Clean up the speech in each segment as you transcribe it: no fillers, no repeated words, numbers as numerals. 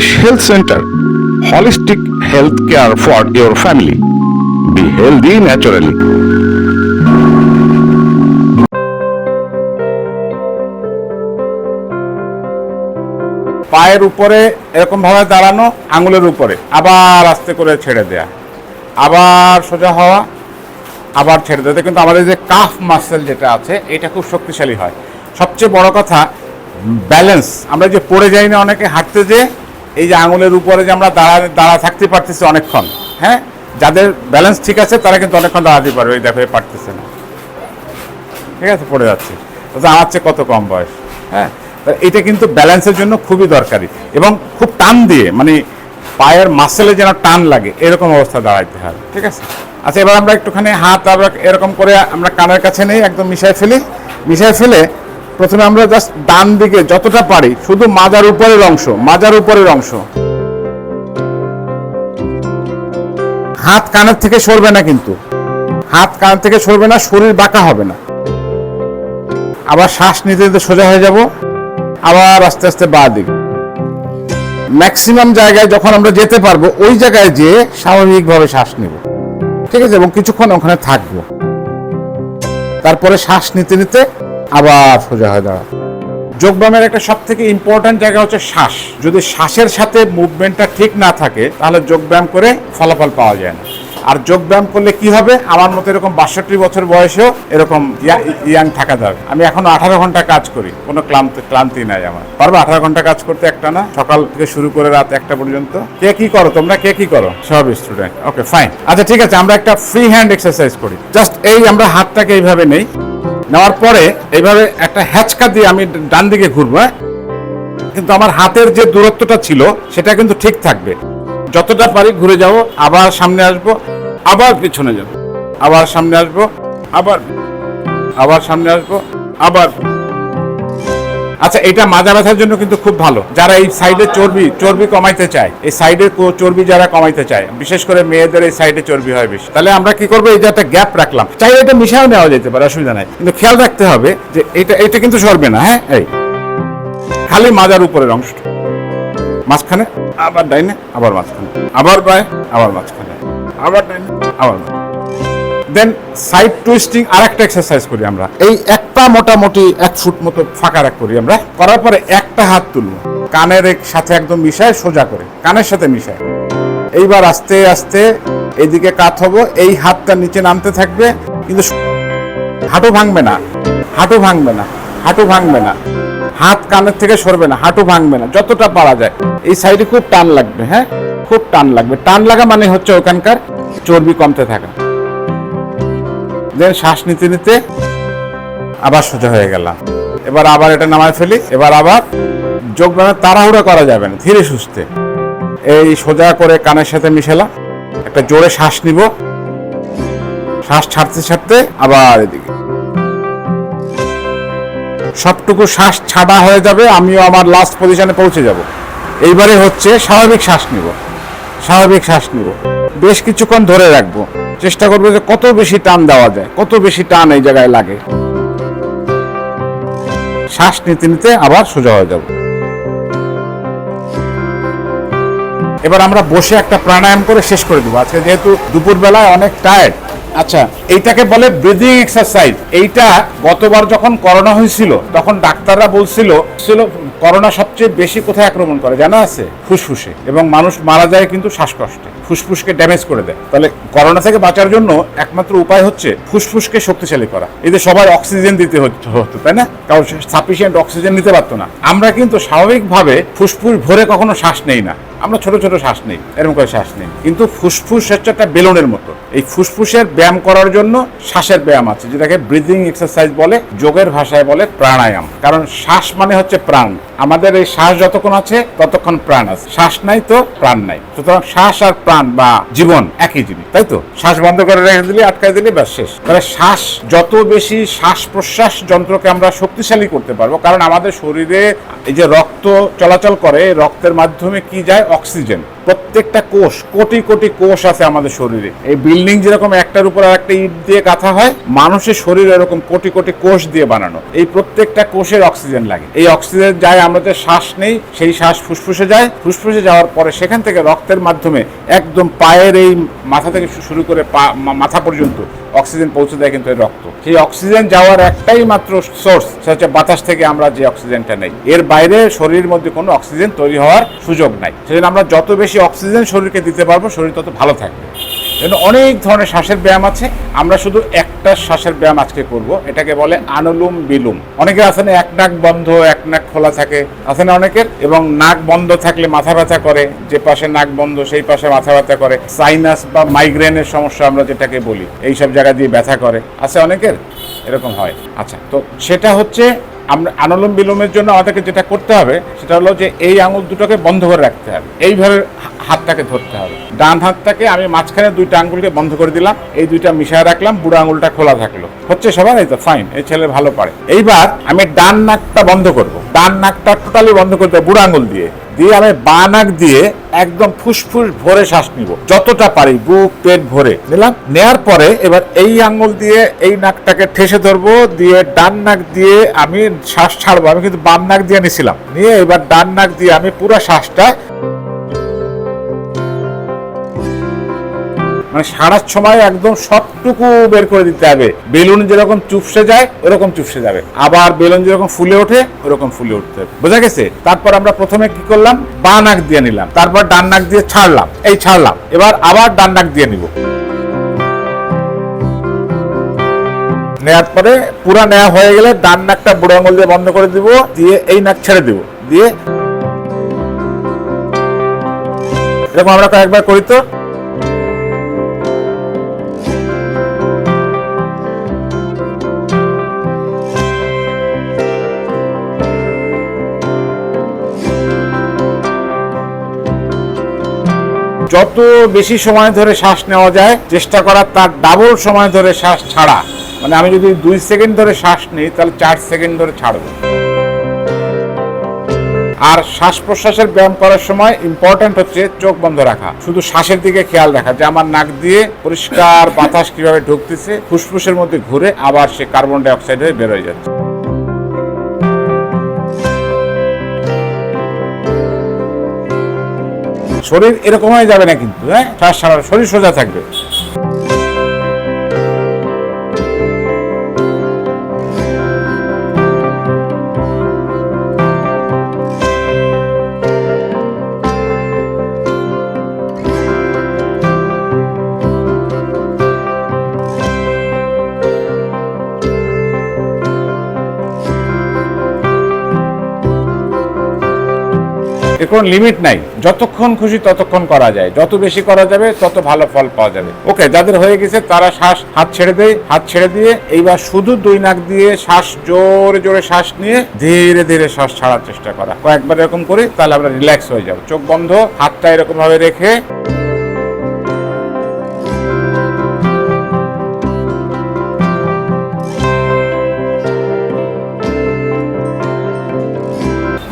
Anish Health Center. Holistic health care for your family. Be healthy naturally. পায়ের উপরে এরকম ভাবে দাঁড়ানো, আঙুলের উপরে আবার আস্তে করে ছেড়ে দেয়া, আবার সোজা হওয়া, আবার ছেড়ে দেওয়া। কিন্তু আমাদের যে কাফ মাসেল যেটা আছে এটা খুব শক্তিশালী হয়। সবচেয়ে বড় কথা ব্যালেন্স। আমরা যে পড়ে যাই না অনেকে হাঁটতে, যে এই যে আঙুলের উপরে যে আমরা দাঁড়া থাকতে পারতেছি অনেকক্ষণ, হ্যাঁ, যাদের ব্যালেন্স ঠিক আছে তারা কিন্তু অনেকক্ষণ দাঁড়াতে পারবে। এই দেখো পারতেছে না, ঠিক আছে, পড়ে যাচ্ছে। আমার চেয়ে কত কম বয়স, হ্যাঁ। এটা কিন্তু ব্যালেন্সের জন্য খুবই দরকারি এবং খুব টান দিয়ে, মানে পায়ের মাসেলে যেন টান লাগে এরকম অবস্থা দাঁড়াইতে হবে, ঠিক আছে। আচ্ছা, এবার আমরা একটুখানি হাত আবার এরকম করে আমরা কানের কাছে নেই, একদম মিশাই ফেলে প্রথমে আমরা জাস্ট ডান দিকে যতটা পারি শুধু মাজার উপরের অংশ, হাত কানের থেকে সরবে না, কিন্তু হাত কানের থেকে সরবে না, শরীর বাঁকা হবে না। আবার শ্বাস নিতে নিতে সোজা হয়ে যাব, আবার আস্তে আস্তে বাঁ দিক। ম্যাক্সিমাম জায়গায় যখন আমরা যেতে পারবো ওই জায়গায় যেয়ে স্বাভাবিকভাবে শ্বাস নেব, ঠিক আছে, এবং কিছুক্ষণ ওখানে থাকবো। তারপরে শ্বাস নিতে নিতে আবার সোজা হয়ে দাঁড়াবো। যোগব্যায়ামের একটা সব থেকে ইম্পর্টেন্ট জায়গা হচ্ছে শ্বাস। যদি শ্বাসের সাথে মুভমেন্টটা ঠিক না থাকে তাহলে যোগব্যায়াম করে ফলাফল পাওয়া যায় না। আর যোগব্যায়াম করলে কি হবে, আমার মতো এরকম 62 বছর বয়সেও এরকম ইয়াং থাকা যাবে। আমি এখনো 18 ঘন্টা কাজ করি, কোনো ক্লান্তি নাই আমার। পারবো 18 ঘন্টা কাজ করতে একটা না, সকাল থেকে শুরু করে রাত 1টা পর্যন্ত। কে কি করো তোমরা, কে কি করো? সব স্টুডেন্ট। ওকে, ফাইন। আচ্ছা, ঠিক আছে, আমরা একটা ফ্রি হ্যান্ড এক্সারসাইজ করি। জাস্ট এই আমরা হাতটাকে এইভাবে নেই, নেওয়ার পরে এইভাবে একটা হ্যাচকা দিয়ে আমি ডান দিকে ঘুরবো, কিন্তু আমার হাতের যে দূরত্বটা ছিল সেটা কিন্তু ঠিক থাকবে। যতটা পারি ঘুরে যাব, আবার সামনে আসবো, আবার পিছনে যাব, আবার সামনে আসবো, আবার সামনে আসবো, আবার। আচ্ছা, এটা মাজা ব্যথার জন্য কিন্তু খুব ভালো। যারা এই সাইডে চর্বি কমাইতে চায়, এই সাইডে চর্বি যারা কমাইতে চায়, বিশেষ করে মেয়েদের এই সাইডে চর্বি হয় বেশি, তাহলে আমরা কি করবো, এই যে একটা গ্যাপ রাখলাম, চাইলে এটা মিশাও নেওয়া যেতে পারে, অসুবিধা নাই, কিন্তু খেয়াল রাখতে হবে যে এটা কিন্তু সরবে না, হ্যাঁ। এই খালি মাজার উপরের অংশ, মাঝখানে, আবার ডাইনে, আবার মাঝখানে, আবার বাঁয়ে, আবার মাঝখানে, আবার ডাইনে, আবার। দেন সাইড টুইস্টিং আর একটা এক্সারসাইজ করি আমরা। এই একটা মোটামুটি 1 ফুট মতো ফাঁকা করি আমরা। করার পরে একটা হাত তুলব, কানের সাথে একদম মিশায়, সোজা করে কানের সাথে মিশায়। এইবার আস্তে আস্তে এইদিকে কাত হবো, এই হাতটা নিচে নামতে থাকবে, কিন্তু হাঁটু ভাঙবে না, হাত কানের থেকে সরবে না, হাঁটু ভাঙবে না, যতটা পারা যায়। এই সাইডে খুব টান লাগবে, হ্যাঁ, খুব টান লাগবে। টান লাগা মানে হচ্ছে ওখানকার চর্বি কমতে থাকা। দেন শ্বাস নিতে নিতে আবার সোজা হয়ে গেলাম। এবার আবার এটা নামায় ফেলি। এবার আবার যোগব্যায়ামে তাড়াহুড়া করা যাবে না, ধীরে সুস্থে এই সোজা করে কানের সাথে মিশালাম। একটা জোরে শ্বাস নিব, শ্বাস ছাড়তে আবার এদিকে সবটুকু শ্বাস ছাড়া হয়ে যাবে, আমিও আমার লাস্ট পজিশনে পৌঁছে যাব। এইবারে হচ্ছে স্বাভাবিক শ্বাস নিব, বেশ কিছুক্ষণ ধরে রাখবো। চেষ্টা করবো যে কত বেশি টান দেওয়া যায়, কত বেশি টান এই জায়গায় লাগে। শ্বাস নিতে নিতে আবার সোজা হয়ে যাব। এবার আমরা বসে একটা প্রাণায়াম করে শেষ করে দেবো আজকে, যেহেতু দুপুর বেলায় অনেক টায়ার্ড। আচ্ছা, এইটাকে বলে ব্রিদিং এক্সারসাইজ। এইটা গতবার যখন করোনা হয়েছিল তখন ডাক্তাররা বলছিল করোনা সবচেয়ে বেশি কোথায় আক্রমণ করে জানা আছে? ফুসফুসে। এবং মানুষ মারা যায় কিন্তু শ্বাসকষ্টে, ফুসফুসকে ড্যামেজ করে দেয়। তাহলে করোনা থেকে বাঁচার জন্য একমাত্র উপায় হচ্ছে ফুসফুসকে শক্তিশালী করা। এই যে সবাই অক্সিজেন দিতে হতো, তাই না? কারণ সাফিসিয়েন্ট অক্সিজেন নিতে পারতো না। আমরা কিন্তু স্বাভাবিকভাবে ফুসফুস ভরে কখনো শ্বাস নেই না, আমরা ছোট ছোট শ্বাস নেই, এরকম করে শ্বাস নেই। কিন্তু ফুসফুস হচ্ছে একটা বেলুনের মতো। এই ফুসফুসের ব্যায়াম করার জন্য শ্বাসের ব্যায়াম আছে, যেটাকে ব্রিদিং এক্সারসাইজ বলে, যোগের ভাষায় বলে প্রাণায়াম। কারণ শ্বাস মানে হচ্ছে প্রাণ। আমাদের এই শ্বাস যতক্ষণ আছে ততক্ষণ প্রাণ আছে, শ্বাস নাই তো প্রাণ নাই। সুতরাং শ্বাস আর প্রাণ বা জীবন একই জিনিস, তাই তো? শ্বাস বন্ধ করে রেখে দিলে, আটকায় দিলে, ব্যাস শেষ। তাহলে শ্বাস যত বেশি, শ্বাস প্রশ্বাস যন্ত্রকে আমরা শক্তিশালী করতে পারবো। কারণ আমাদের শরীরে এই যে রক্ত চলাচল করে, রক্তের মাধ্যমে কি যায়? অক্সিজেন। প্রত্যেকটা কোষ, কোটি কোটি কোষ আছে আমাদের শরীরে। এই বিল্ডিং যেরকম একটার উপর আরেকটা ইট দিয়ে গাঁথা হয়, মানুষের শরীর এরকম কোটি কোটি কোষ দিয়ে বানানো। এই প্রত্যেকটা কোষের অক্সিজেন লাগে। এই অক্সিজেন যায়, আমরা যে শ্বাস নেই সেই শ্বাস ফুসফুসে যায়, ফুসফুসে যাওয়ার পরে সেখান থেকে রক্তের মাধ্যমে একদম পায়ের এই মাথা থেকে শুরু করে মাথা পর্যন্ত অক্সিজেন পৌঁছে দেয় কিন্তু এই রক্ত। সেই অক্সিজেন যাওয়ার একটাই মাত্র সোর্স, সেটা হচ্ছে বাতাস থেকে আমরা যে অক্সিজেনটা নেই। এর বাইরে শরীরের মধ্যে কোনো অক্সিজেন তৈরি হওয়ার সুযোগ নাই। সেজন্য আমরা যত বেশি অক্সিজেন শরীরকে দিতে পারবো, শরীর তত ভালো থাকবে। এজন্য অনেক ধরনের শ্বাসের ব্যায়াম আছে। আমরা শুধু একটা শ্বাসের ব্যায়াম আজকে করব, এটাকে বলে আনুলোম বিলোম। অনেকে আছে না এক নাক বন্ধ এক নাক খোলা থাকে, আছে না অনেকের, এবং নাক বন্ধ থাকলে মাথা ব্যথা করে, যে পাশে নাক বন্ধ সেই পাশে মাথা ব্যথা করে, সাইনাস বা মাইগ্রেনের সমস্যা আমরা যেটাকে বলি, এইসব জায়গা দিয়ে ব্যথা করে, আছে অনেকের, এরকম হয়। আচ্ছা, তো সেটা হচ্ছে আমরা আনুলোম বিলোমের জন্য আমাদেরকে যেটা করতে হবে সেটা হলো যে এই আঙুল দুটোকে বন্ধ করে রাখতে হবে, এইভাবে হাতটাকে ধরতে হবে। ডান হাতটাকে আমি মাঝখানে দুইটা আঙুলকে বন্ধ করে দিলাম, এই দুইটা মিশিয়ে রাখলাম, বুড়ো আঙুলটা খোলা থাকলো। হচ্ছে সবার? এই তো ফাইন, এই ছেলে ভালো পারে। এইবার আমি ডান নাকটা বন্ধ করব, ডান নাকটা টোটালি বন্ধ করতে হবে বুড়ো আঙুল দিয়ে, দিয়ে আমি বাঁ নাক দিয়ে একদম ফুসফুস ভরে শ্বাস নিব, যতটা পারি বুক পেট ভরে নিলাম। নেয়ার পরে এবার এই আঙ্গুল দিয়ে এই নাকটাকে ঠেসে ধরবো, দিয়ে ডান নাক দিয়ে আমি শ্বাস ছাড়বো। আমি কিন্তু বাম নাক দিয়ে নিছিলাম, নিয়ে এবার ডান নাক দিয়ে আমি পুরো শ্বাসটা মানে সারার সময় একদম সবটুকু বের করে দিতে হবে। বেলুন যেরকম চুপসে যায় ওরকম চুপসে যাবে, আবার বেলুন যেরকম ফুলে ওঠে ওরকম ফুলে উঠতে হবে। বোঝা গেছে? তারপর আমরা প্রথমে কি করলাম, বাঁ নাক দিয়ে নিলাম, তারপর ডান নাক দিয়ে ছাড়লাম, এই ছাড়লাম, এবার আবার ডান নাক দিয়ে নিব। নেওয়ার পরে পুরা নেওয়া হয়ে গেলে ডান নাকটা বুড়ো আঙুল দিয়ে বন্ধ করে দিব, দিয়ে এই নাক ছেড়ে দিব, দিয়ে এরকম আমরা কয়েকবার করি। তো যত বেশি সময় ধরে শ্বাস নেওয়া যায় চেষ্টা করা তার ডাবল সময় ধরে শ্বাস ছাড়া। মানে আমি যদি 2 সেকেন্ড ধরে শ্বাস নিই তাহলে 4 সেকেন্ড ধরে ছাড়বো। আর শ্বাস প্রশ্বাসের ব্যায়াম করার সময় ইম্পর্টেন্ট হচ্ছে চোখ বন্ধ রাখা, শুধু শ্বাসের দিকে খেয়াল রাখা যে আমার নাক দিয়ে পরিষ্কার বাতাস কিভাবে ঢুকতেছে, ফুসফুসের মধ্যে ঘুরে আবার সে কার্বন ডাই অক্সাইড হয়ে বের হয়ে যাচ্ছে। শরীর এরকম হয়ে যাবে না কিন্তু, হ্যাঁ, শ্বাস ছাড়ার শরীর সোজা থাকবে। এর কোনো লিমিট নাই, যতক্ষণ খুশি ততক্ষণ করা যায়, যত বেশি করা যাবে তত ভালো ফল পাওয়া যাবে। ওকে, যাদের হয়ে গেছে তারা হাত ছেড়ে দেয়, হাত ছেড়ে দিয়ে এইবার শুধু 2 নাক দিয়ে শ্বাস জোরে জোরে শ্বাস নিয়ে ধীরে ধীরে শ্বাস ছাড়ার চেষ্টা করা। কয়েকবার এরকম করি তাহলে আমরা রিল্যাক্স হয়ে যাব। চোখ বন্ধ, হাতটা এরকম ভাবে রেখে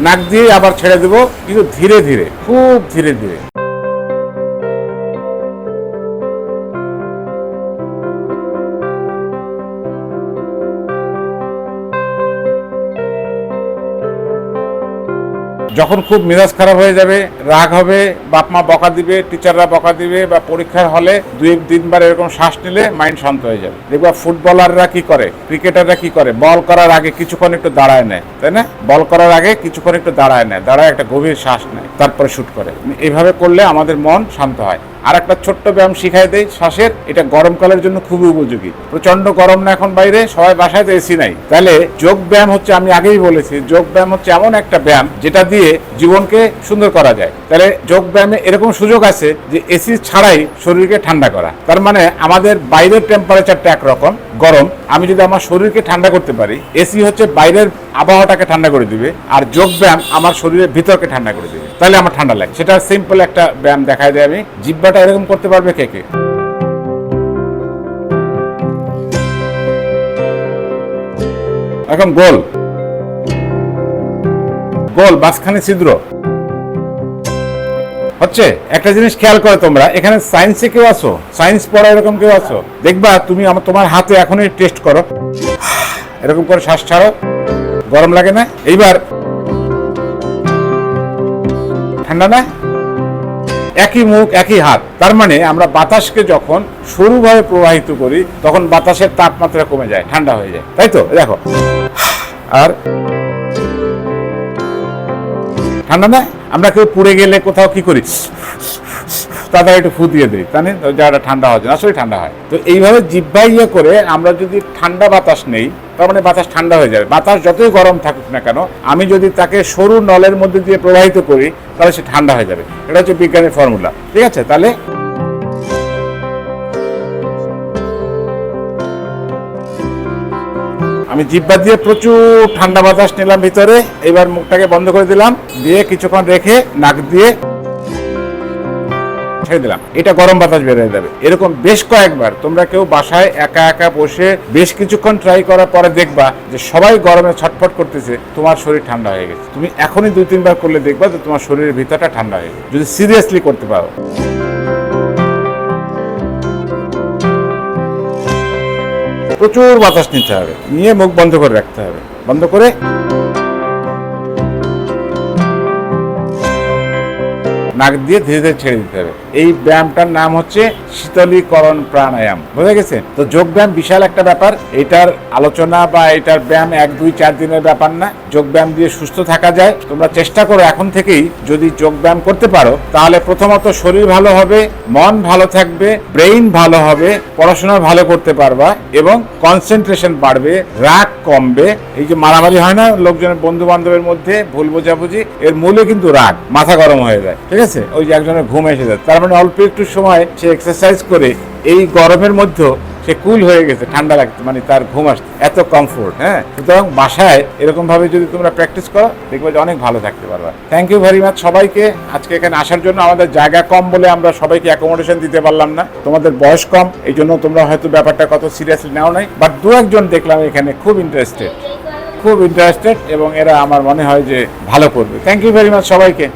নাক দিয়ে আবার ছেড়ে দেব, কিন্তু ধীরে ধীরে, খুব ধীরে ধীরে। যখন খুব মেজাজ খারাপ হয়ে যাবে, রাগ হবে, বাপ মা বকা দিবে, টিচাররা বকা দিবে, বা পরীক্ষার হলে 2-3 বার এরকম শ্বাস নিলে মাইন্ড শান্ত হয়ে যাবে। দেখবা ফুটবলাররা কি করে, ক্রিকেটাররা কি করে, বল করার আগে কিছুক্ষণ একটু দাঁড়ায় নেয়, তাই না? বল করার আগে কিছুক্ষণ একটু দাঁড়ায় নেয়, দাঁড়ায় একটা গভীর শ্বাস নেয়, তারপরে শুট করে। এইভাবে করলে আমাদের মন শান্ত হয়। আর একটা ছোট্ট ব্যায়াম শিখাই দেয় শ্বাসের, এটা গরমকালের জন্য খুবই উপযোগী। প্রচন্ড গরম না এখন বাইরে, সবাই বাসায় তো এসি নাই, তাহলে যোগ ব্যায়াম হচ্ছে, আমি আগেই বলেছি, যোগ ব্যায়াম হচ্ছে এমন একটা ব্যায়াম যেটা দিয়ে জীবনকে সুন্দর করা যায়। তাহলে যোগ ব্যায়ামে এরকম সুযোগ আছে যে এসি ছাড়াই শরীরকে ঠান্ডা করা। তার মানে আমাদের বাইরের টেম্পারেচারটা একরকম গরম, আমি যদি আমার শরীরকে ঠান্ডা করতে পারি, এসি হচ্ছে বাইরের আবহাওয়াটাকে ঠান্ডা করে দিবে, আর যোগ ব্যায়াম আমার শরীরের ভিতরকে ঠান্ডা করে দিবে, তাহলে আমার ঠান্ডা লাগে। সেটা সিম্পল একটা ব্যায়াম দেখাই দেয়। আমি জিহ্বাটা এরকম করতে পারবে কে কে? এখন গোল গোল, মাঝখানে ছিদ্র, হচ্ছে একটা জিনিস খেয়াল করে তোমরা, এখানে সায়েন্সে কেউ আছো, সায়েন্স পড়া এরকম কেউ আছো, দেখবা তুমি তোমার হাতে এখনই টেস্ট করো, এরকম করে শ্বাস ছাড়ো, গরম লাগে না? এইবার ঠান্ডা না? একই মুখ একই হাত, তার মানে আমরা বাতাসকে যখন সরুভাবে প্রবাহিত করি তখন বাতাসের তাপমাত্রা কমে যায়, ঠান্ডা হয়ে যায়, তাই তো? দেখো, আর ঠান্ডা না? আমরা কেউ পুড়ে গেলে কোথাও কি করি, তাদের একটু ফু দিয়ে দিই, তাই না? জায়গাটা ঠান্ডা হয় না, আসলে ঠান্ডা হয়। তো এইভাবে জিহ্বা ইয়ে করে আমরা যদি ঠান্ডা বাতাস নেই, তার মানে বাতাস ঠান্ডা হয়ে যাবে। বাতাস যতই গরম থাকুক না কেন, আমি যদি তাকে সরু নলের মধ্যে দিয়ে প্রবাহিত করি তাহলে সে ঠান্ডা হয়ে যাবে। এটা হচ্ছে বিজ্ঞানের ফর্মুলা, ঠিক আছে? তাহলে আমি জিহ্বা দিয়ে প্রচুর ঠান্ডা বাতাস নিলাম ভিতরে, এবার মুখটাকে বন্ধ করে দিলাম, দিয়ে কিছুক্ষণ রেখে নাক দিয়ে ছেড়ে দিলাম, এটা গরম বাতাস বের হয়ে যাবে। এরকম বেশ কয়েকবার তোমরা কেউ বাসায় একা একা বসে বেশ কিছুক্ষণ ট্রাই করার পরে দেখবা যে সবাই গরমে ছটফট করতেছে, তোমার শরীর ঠান্ডা হয়ে গেছে। তুমি এখনই 2-3 বার করলে দেখবা যে তোমার শরীরের ভিতরটা ঠান্ডা হয়ে গেছে, যদি সিরিয়াসলি করতে পারো। প্রচুর বাতাস নিতে হবে, নিয়ে মুখ বন্ধ করে রাখতে হবে, বন্ধ করে নাক দিয়ে ধীরে ধীরে ছেড়ে দিতে হবে। এই ব্যায়ামটার নাম হচ্ছে শীতলীকরণ প্রাণায়াম, বুঝা গেছে? তো যোগ ব্যায়াম বিশাল একটা ব্যাপার, এটার আলোচনা বা এটার ব্যায়াম 1-2-4 দিনের ব্যাপার না। যোগ ব্যায়াম দিয়ে সুস্থ থাকা যায়। তোমরা চেষ্টা করো এখন থেকেই, যদি যোগ ব্যায়াম করতে পারো তাহলে প্রথমত শরীর ভালো হবে, মন ভালো থাকবে, ব্রেইন ভালো হবে, পড়াশোনা ভালো করতে পারবা এবং কনসেন্ট্রেশন বাড়বে, রাগ কমবে। এই যে মারামারি হয় না লোকজনের, বন্ধু বান্ধবের মধ্যে ভুল বোঝাবুঝি, এর মূলে কিন্তু রাগ, মাথা গরম হয়ে যায়, ঠিক আছে? ওই যে একজনের ঘুম এসে যায়, তার মানে অল্প একটু সময় সে এক্সারসাইজ করে এই গরমের মধ্যে সে কুল হয়ে গেছে, ঠান্ডা লাগছে, মানে তার ঘুম আসছে, এত কমফোর্ট। হ্যাঁ, সুতরাং বাসায় এরকম ভাবে যদি তোমরা প্র্যাকটিস করো দেখবে যে অনেক ভালো থাকতে পারবা। থ্যাংক ইউ ভেরি মাচ সবাইকে আজকে এখানে আসার জন্য। আমাদের জায়গা কম বলে আমরা সবাইকে অ্যাকোমোডেশন দিতে পারলাম না, তোমাদের বয়স কম, এই জন্য তোমরা হয়তো ব্যাপারটা কত সিরিয়াসলি নাও নাই, বাট 2-1 জন দেখলাম এখানে খুব ইন্টারেস্টেড এবং এরা আমার মনে হয় যে ভালো করবে। থ্যাংক ইউ ভেরি মাচ সবাইকে।